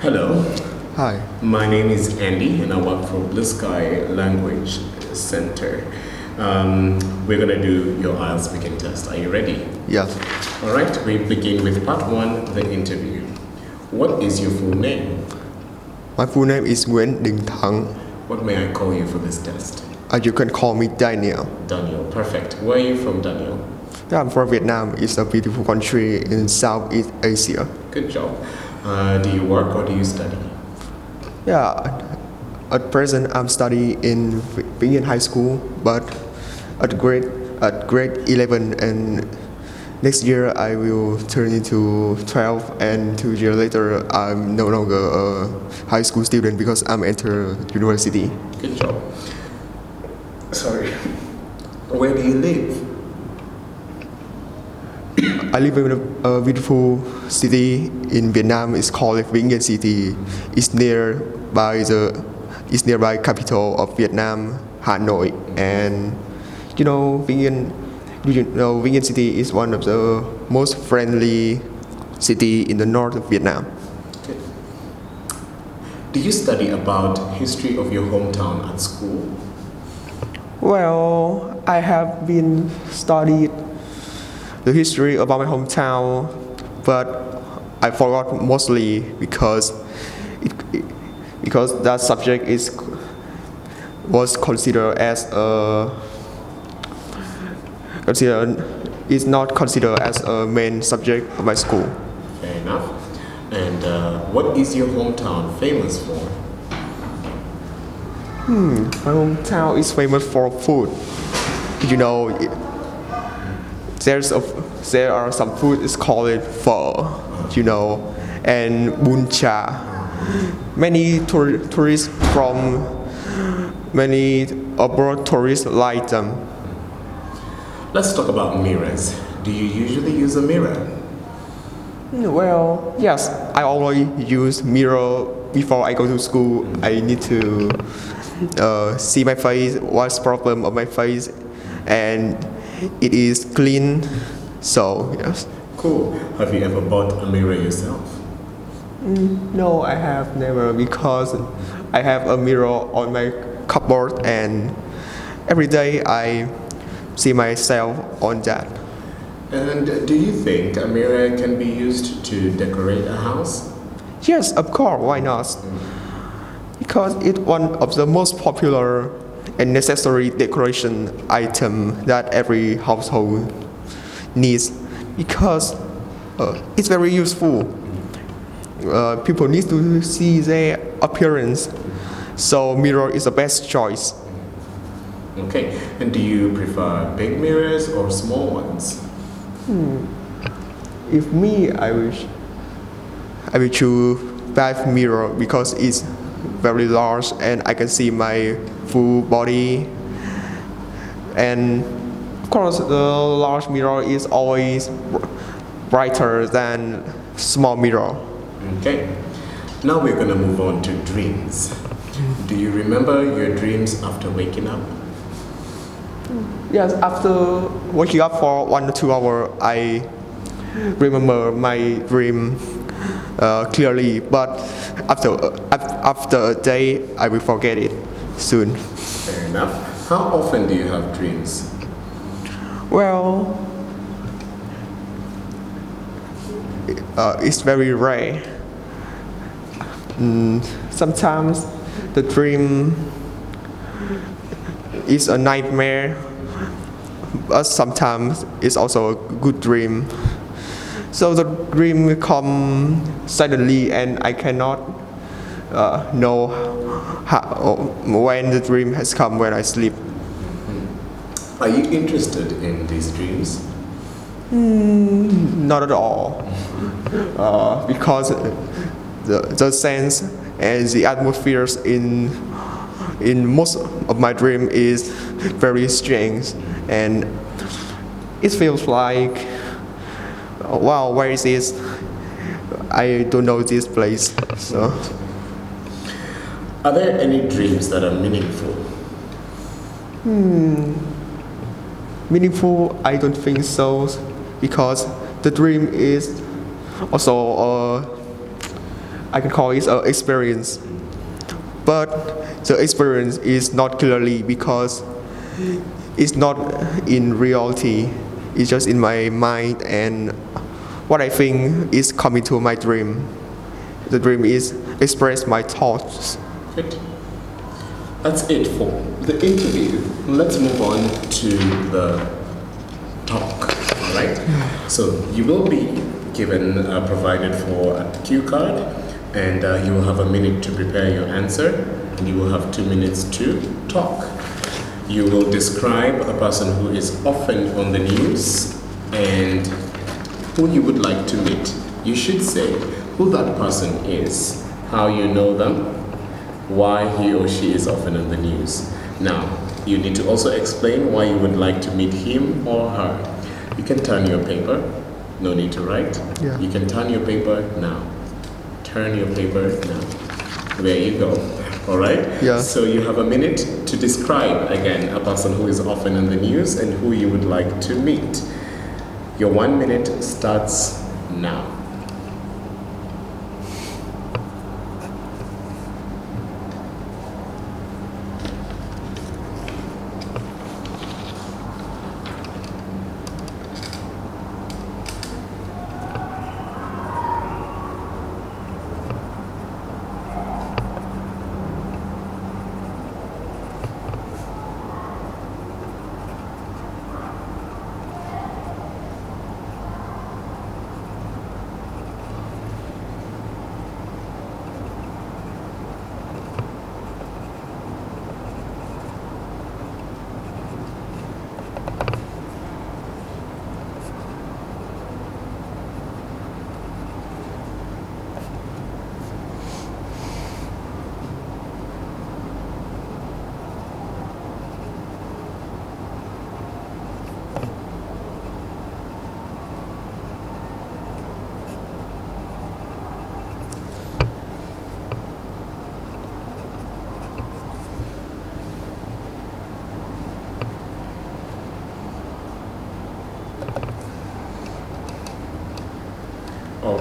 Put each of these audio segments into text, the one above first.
Hello, Hi. my name is Andy and I work for Blue Sky Language Center. We're gonna do your IELTS speaking test. Are you ready? Yes. All right, we begin with part one, the interview. What is your full name? My full name is Nguyễn, Đình, Thắng. What may I call you for this test? You can call me Daniel. Daniel, perfect. Where are you from, Daniel? Yeah, I'm from Vietnam. It's a beautiful country in Southeast Asia. Good job. Do you work or do you study? Yeah, at present I'm studying in being in high school, but at grade 11 and next year I will turn into 12 and 2 years later I'm no longer a high school student because I'm enter university. Good job. Sorry. Where do you live? I live in a beautiful city in Vietnam. It's called Vĩnh City. It's nearby capital of Vietnam, Hanoi. And Vĩnh City is one of the most friendly city in the north of Vietnam. Okay. Do you study about history of your hometown at school? Well, I have been studied the history about my hometown, but I forgot mostly because that subject was considered as is not considered as a main subject of my school. Fair enough. And what is your hometown famous for? My hometown is famous for food. You know, there are some food is called it pho, and bún chả. Many tourists from many abroad tourists like them. Let's talk about mirrors. Do you usually use a mirror? Well, yes, I always use mirror before I go to school. I need to see my face, what's problem of my face, and it is clean. So yes. Cool. Have you ever bought a mirror yourself? No, I have never because I have a mirror on my cupboard and every day I see myself on that. And do you think a mirror can be used to decorate a house? Yes, of course, why not? Because it's one of the most popular and necessary decoration item that every household needs because it's very useful. People need to see their appearance, so mirror is the best choice. Okay, and do you prefer big mirrors or small ones? If me, I will choose big mirror because it's very large and I can see my full body. And of course, the large mirror is always brighter than small mirror. Okay, now we're gonna move on to dreams. Do you remember your dreams after waking up? Yes, after waking up for 1 or 2 hours, I remember my dream clearly, but after a day, I will forget it soon. Fair enough. How often do you have dreams? Well, it's very rare. Sometimes the dream is a nightmare, but sometimes it's also a good dream. So the dream will come suddenly and I cannot know when the dream has come when I sleep. Are you interested in these dreams? Not at all. Because the sense and the atmospheres in most of my dream is very strange and it feels like wow, where is this? I don't know this place. So Are there any dreams that are meaningful? Meaningful, I don't think so because the dream is also I can call it an experience. But the experience is not clearly because it's not in reality. It's just in my mind and what I think is coming to my dream. The dream is express my thoughts. Good. That's it for the interview. Let's move on to the talk. All right. So you will be given provided for a cue card, and you will have a minute to prepare your answer, and you will have 2 minutes to talk. You will describe a person who is often on the news and who you would like to meet. You should say who that person is, how you know them, why he or she is often on the news. Now, you need to also explain why you would like to meet him or her. You can turn your paper. No need to write. Yeah. You can turn your paper now. Turn your paper now. There you go. All right? Yeah. So you have a minute to describe, again, a person who is often in the news and who you would like to meet. Your 1 minute starts now.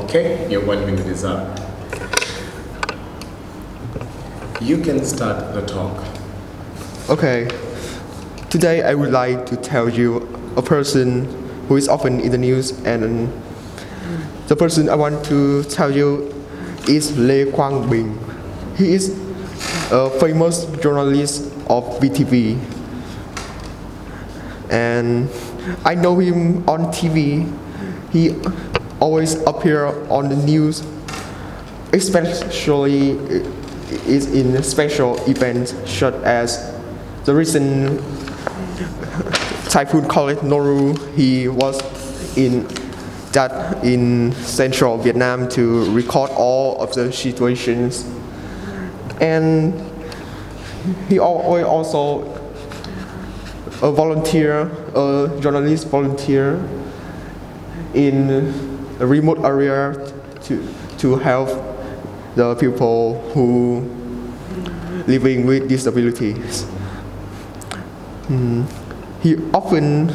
Okay, your 1 minute is up. You can start the talk. Okay. Today I would like to tell you a person who is often in the news, and the person I want to tell you is Lê Quang Bình. He is a famous journalist of VTV. And I know him on TV. He always appear on the news, especially is in special events such as the recent typhoon called Noru. He was in central Vietnam to record all of the situations, and he also a volunteer, a journalist volunteer in a remote area to help the people who living with disabilities. He often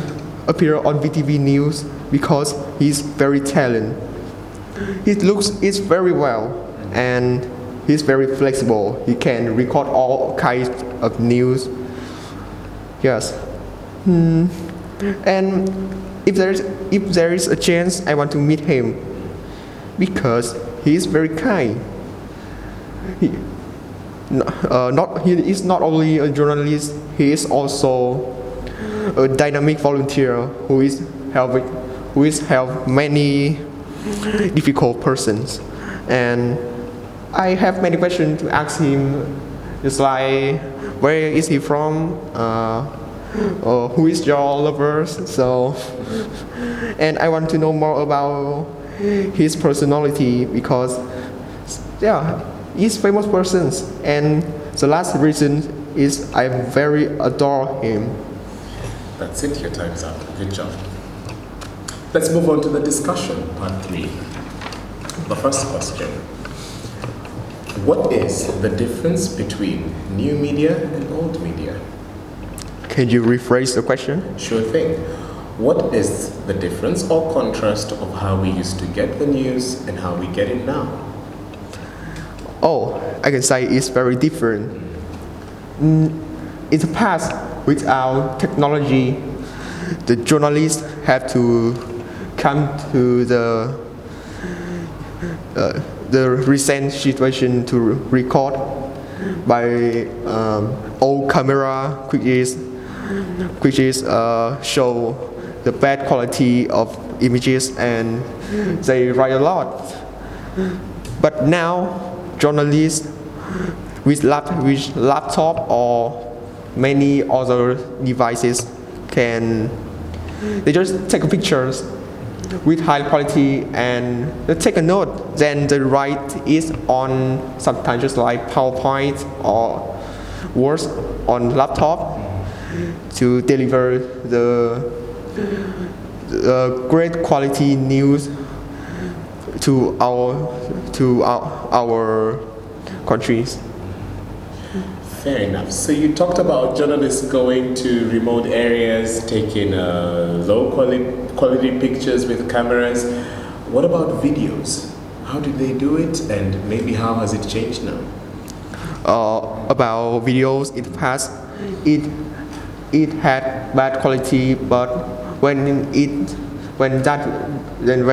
appear on VTV News because he's very talented. His looks is very well and he's very flexible. He can record all kinds of news. Yes. And if there is a chance, I want to meet him because he is very kind. He is not only a journalist, he is also a dynamic volunteer who is help many difficult persons. And I have many questions to ask him, just like where is he from, who is your lover, so, and I want to know more about his personality because he's famous person, and the last reason is I very adore him. That's it, your time's up. Good job. Let's move on to the discussion, part 3. The first question. What is the difference between new media and old media? Can you rephrase the question? Sure thing. What is the difference or contrast of how we used to get the news and how we get it now? Oh, I can say it's very different. In the past, without technology, the journalists have to come to the recent situation to record by old camera, which is show the bad quality of images, and they write a lot. But now, journalists with laptop or many other devices they just take pictures with high quality and they take a note. Then they write it on sometimes just like PowerPoint or Word on laptop to deliver the great quality news to our countries. Fair enough. So you talked about journalists going to remote areas, taking low quality pictures with cameras. What about videos? How did they do it, and maybe how has it changed now? About videos in the past, it had bad quality, but when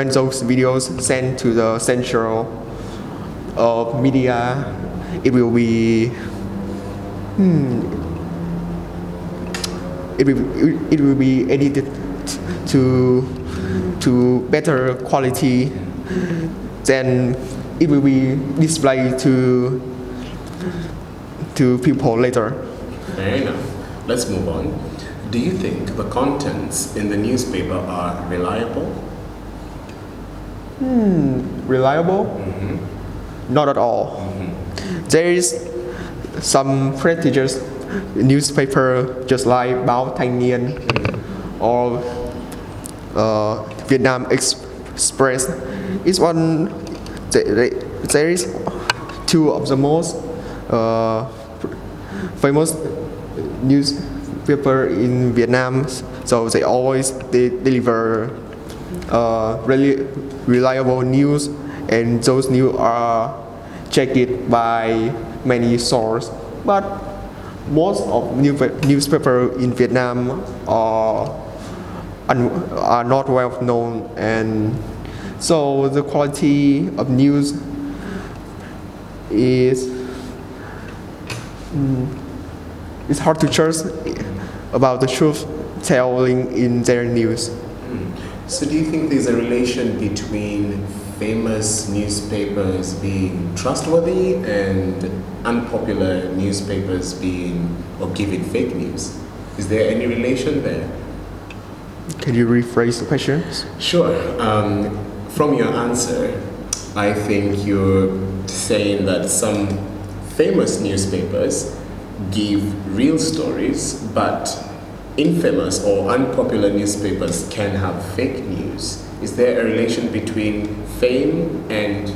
those videos sent to the central media, it will be it will be edited to better quality. Then it will be displayed to people later. Fair enough. Let's move on. Do you think the contents in the newspaper are reliable? Reliable? Not at all. There is some prestigious newspaper just like Báo Thanh Niên or Vietnam Express. It's one. There is two of the most famous newspaper in Vietnam, so they always deliver really reliable news, and those news are checked by many sources. But most of newspaper in Vietnam are not well known, and so the quality of news is it's hard to judge about the truth telling in their news. So do you think there's a relation between famous newspapers being trustworthy and unpopular newspapers being or giving fake news? Is there any relation there? Can you rephrase the question? Sure. From your answer, I think you're saying that some famous newspapers give real stories, but infamous or unpopular newspapers can have fake news. Is there a relation between fame and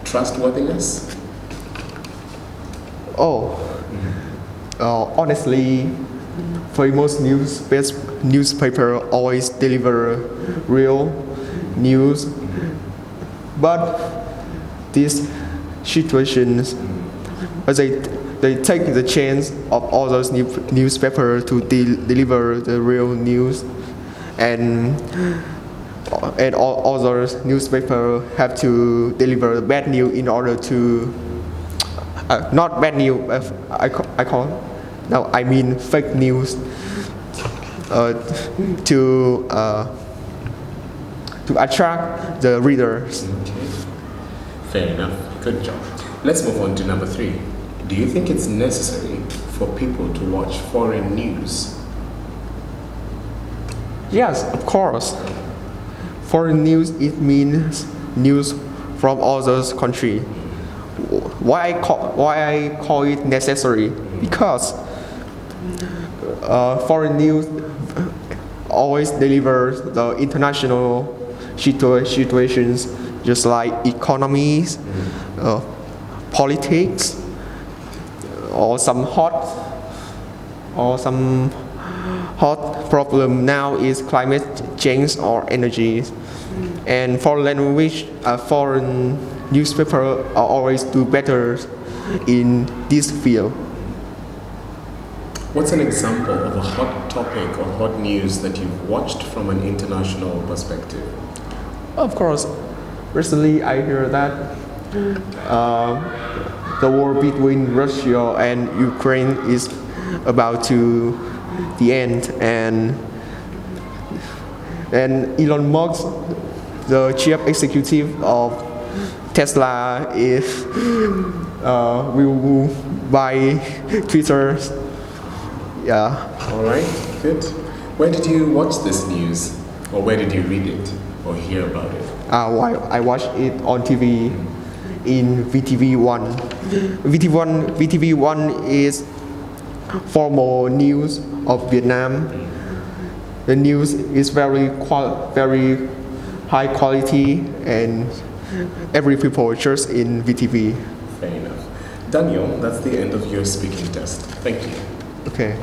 trustworthiness? Honestly, famous newspaper always deliver real news, but these situations, they take the chance of all those newspapers to deliver the real news, and all others newspapers have to deliver bad news in order to not bad news. I mean fake news to attract the readers. Okay. Fair enough. Good job. Let's move on to number 3. Do you think it's necessary for people to watch foreign news? Yes, of course. Foreign news, it means news from other country. Why I call it necessary? Because foreign news always delivers the international situations, just like economies, politics, or some hot problem now is climate change or energy. And foreign newspapers are always do better in this field. What's an example of a hot topic or hot news that you've watched from an international perspective? Of course, recently I hear that the war between Russia and Ukraine is about to the end, and Elon Musk, the chief executive of Tesla, is will buy Twitter. Yeah. All right, good. Where did you watch this news? Or where did you read it or hear about it? I watched it on TV in VTV1. VTV1 is formal news of Vietnam. The news is very high quality, and every people just in VTV. Fair enough. Daniel, that's the end of your speaking test. Thank you. Okay.